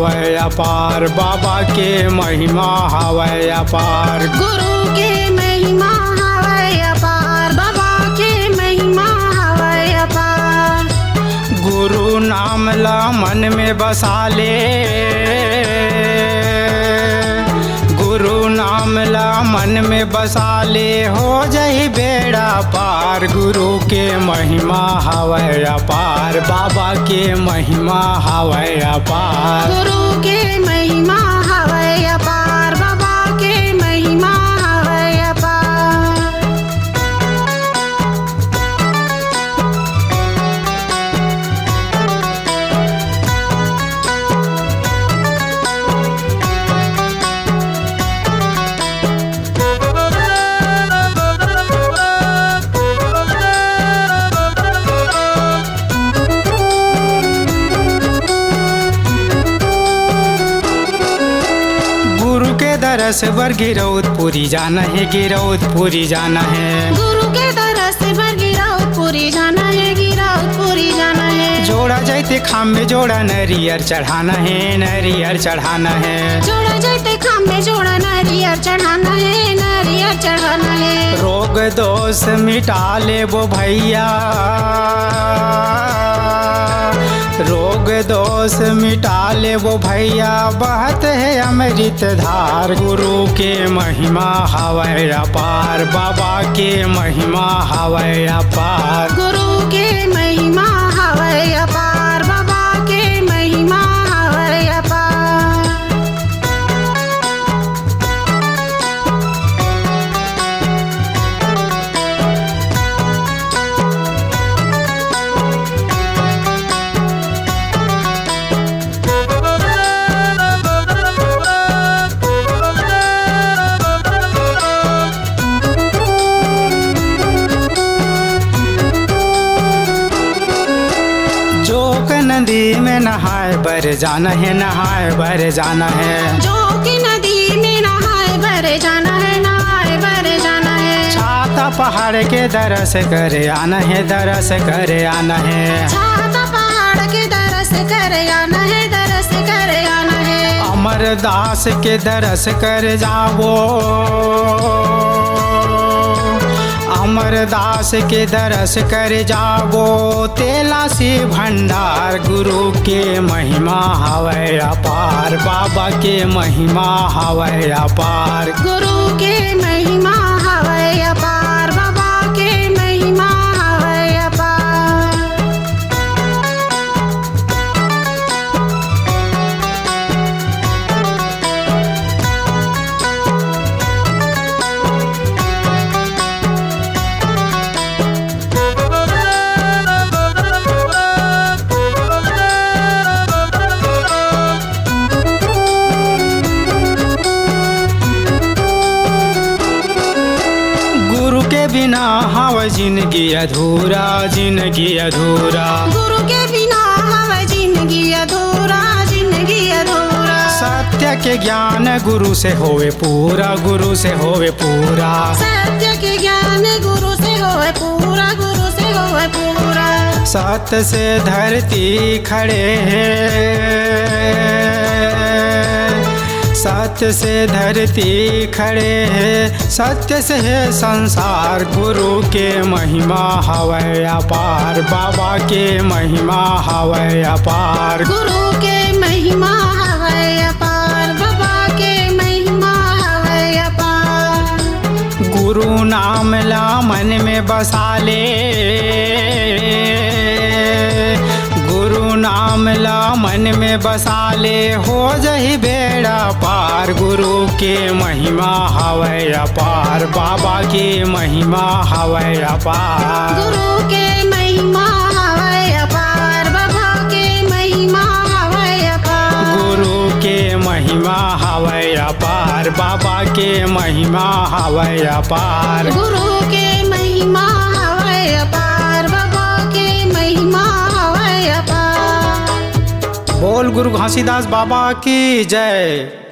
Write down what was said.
हवै अपार, बाबा के महिमा हवै अपार। गुरु के महिमा हवै अपार, बाबा के महिमा हवै अपार। गुरु नाम ला मन में बसा ले, गुरु नाम ला मन में बसा ले, हो जाई बेड़ा पार। गुरु के महिमा हवै अपार, बाबा के महिमा हवै अपार। गुरु के महिमा हवै अपार, बाबा के महिमा हवै अपार। दरस बर गिरौदपुरी जाना है, गिरौदपुरी जाना है। गुरु के दरस बर गिरौदपुरी जाना है, गिरौदपुरी जाना है। जोड़ा जाते खाम में जोड़ा नरियर चढ़ाना है, नरियर चढ़ाना है। जोड़ा जाते खाम में जोड़ा नरियर चढ़ाना है, नरियर चढ़ाना है। रोग दोष मिटा ले वो भैया, रोग दोष मिटा ले वो भैया, बहत है अमृत धार। गुरु के महिमा हवै अपार, बाबा के महिमा हवै अपार। गुरु के महिमा हवै अपार, बाबा के महिमा हवै अपार। नदी में नहाए बर जाना है, नहाए बर जाना है। जो कि नदी में नहाए बर जाना है, नहाए बर जाना है। छाता पहाड़ के दरस करे आना है, दरस करे आना है। छाता पहाड़ के दरस करे आना है, दरस करे आना है। अमरदास के दरस कर जावो, अमरदास के दरस कर जावो, तेला से भंडार। गुरु के महिमा हवै अपार, बाबा के महिमा हवै अपार। गुरु के महिमा हवै अपार, बाबा के महिमा हवै अपार। बिना हवै जिंदगी अधूरा, जिंदगी अधूरा। गुरु के बिना हवै जिंदगी अधूरा, जिंदगी अधूरा। सत्य के ज्ञान गुरु से होवे पूरा, गुरु से होवे पूरा। सत्य के ज्ञान गुरु से होवे पूरा, गुरु से होवे पूरा। सत्य से धरती खड़े हैं, सत्य से धरती खड़े है, सत्य से है संसार। गुरु के महिमा हवै अपार, बाबा के महिमा हवै अपार। गुरु के महिमा हवै अपार, बाबा के महिमा हवै अपार। गुरु नाम ला मन में बसा ले, गुरु नाम ला मन में बसा ले, हो जाई बेड़ा पार। गुरु के महिमा हवै अपार, बाबा के महिमा हवै अपार। गुरु के महिमा हवै अपार, बाबा के महिमा हवै अपार। गुरु के महिमा हवै अपार, बाबा के महिमा हवै अपार। गुरु के महिमा हवै अपार, बाबा के महिमा हवै अपार। बोल गुरु घासीदास बाबा की जय।